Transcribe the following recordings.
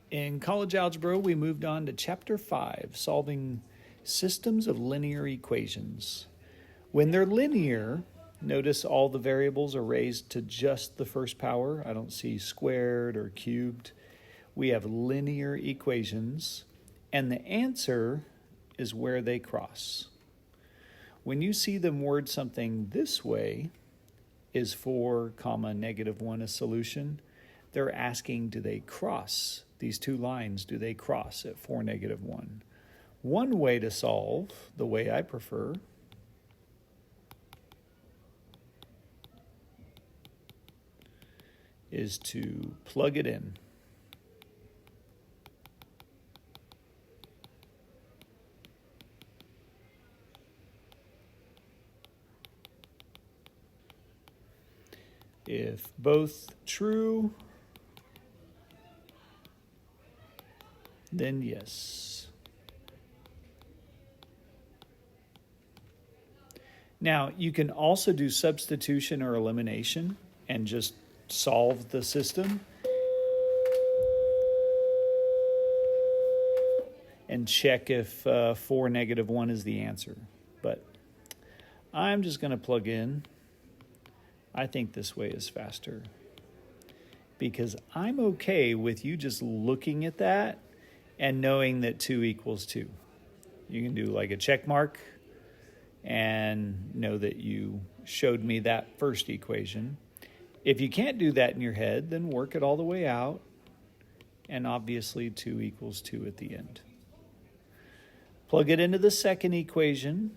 In college algebra, we moved on to chapter 5, solving systems of linear equations. When they're linear, notice all the variables are raised to just the first power. I don't see squared or cubed. We have linear equations, and the answer is where they cross. When you see them word something this way, is 4 comma negative 1 a solution? They're asking, do they cross? These two lines, do they cross at 4 negative 1? One way to solve, the way I prefer, is to plug it in. If both true, then yes. Now, you can also do substitution or elimination and just solve the system and check if 4 negative 1 is the answer. But I'm just going to plug in. I think this way is faster because I'm okay with you just looking at that and knowing that 2 equals 2. You can do like a check mark and know that you showed me that first equation. If you can't do that in your head, then work it all the way out, and obviously 2 equals 2 at the end. Plug it into the second equation.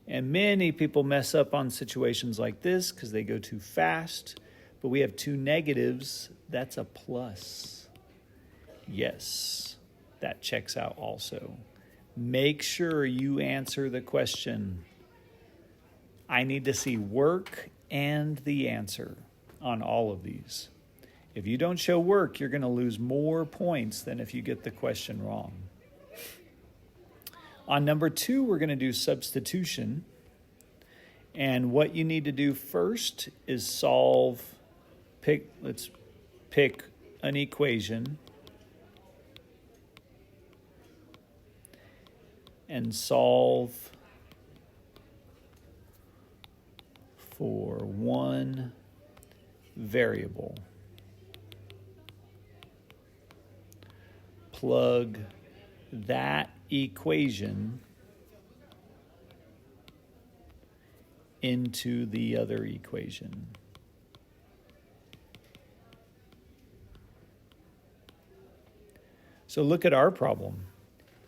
And many people mess up on situations like this because they go too fast. But we have 2 negatives. That's a plus. Yes, that checks out also. Make sure you answer the question. I need to see work and the answer on all of these. If you don't show work, you're going to lose more points than if you get the question wrong. On number 2, we're going to do substitution. And what you need to do first is let's pick an equation and solve for one variable. Plug that equation into the other equation. So look at our problem.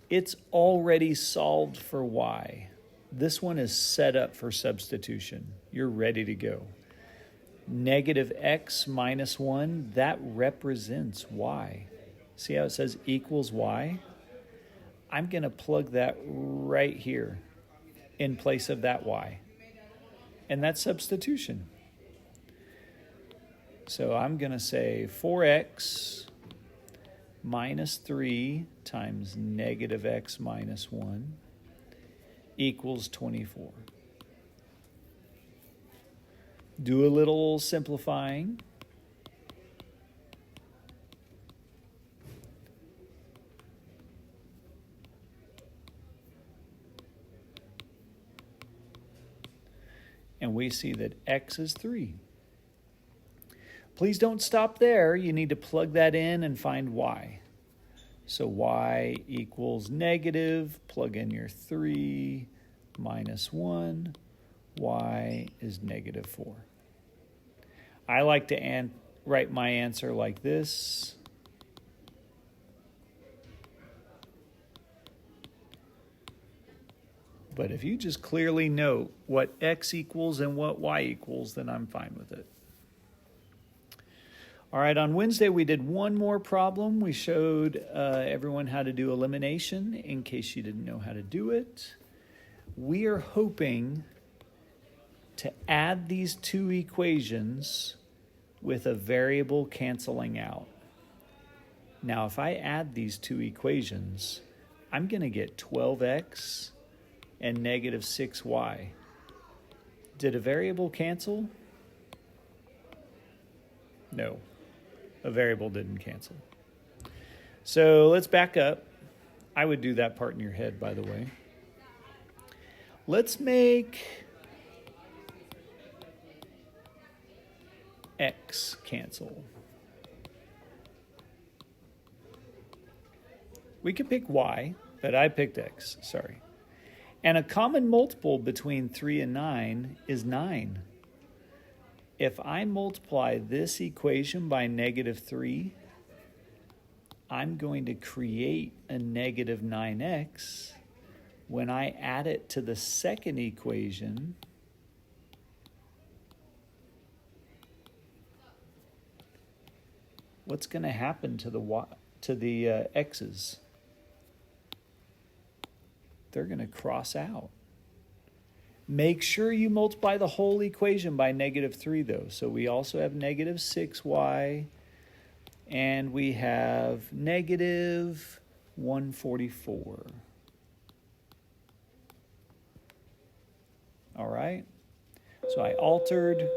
It's already solved for y. This one is set up for substitution. You're ready to go. Negative x minus 1, that represents y. See how it says equals y? I'm going to plug that right here in place of that y. And that's substitution. So I'm going to say 4x minus 3 times negative x minus 1 equals 24. Do a little simplifying. And we see that x is 3. Please don't stop there. You need to plug that in and find y. So y equals negative, plug in your 3 minus 1. Y is negative 4. I like to write my answer like this. But if you just clearly note what x equals and what y equals, then I'm fine with it. All right, on Wednesday we did one more problem. We showed everyone how to do elimination in case you didn't know how to do it. We are hoping to add these 2 equations with a variable canceling out. Now, if I add these 2 equations, I'm going to get 12x and negative 6y. Did a variable cancel? No, a variable didn't cancel. So let's back up. I would do that part in your head, by the way. Let's make x cancel. We could pick y, but I picked x, sorry. And a common multiple between 3 and 9 is 9. If I multiply this equation by -3, I'm going to create a negative 9x. When I add it to the second equation, what's going to happen to the x's? They're going to cross out. Make sure you multiply the whole equation by -3, though. So we also have -6y, and we have -144. All right? So I altered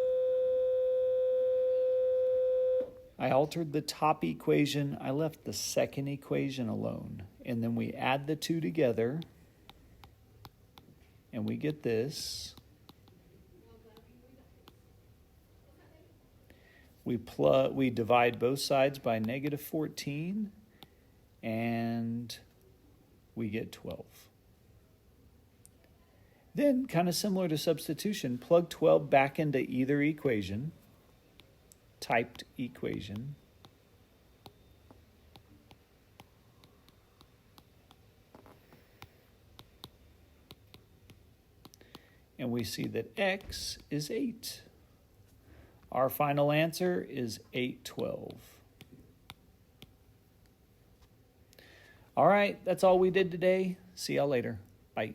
the top equation. I left the second equation alone. And then we add the two together. And we get this. We divide both sides by -14, and we get 12. Then, kind of similar to substitution, plug 12 back into either equation, typed equation. And we see that x is 8. Our final answer is 812. All right, that's all we did today. See y'all later. Bye.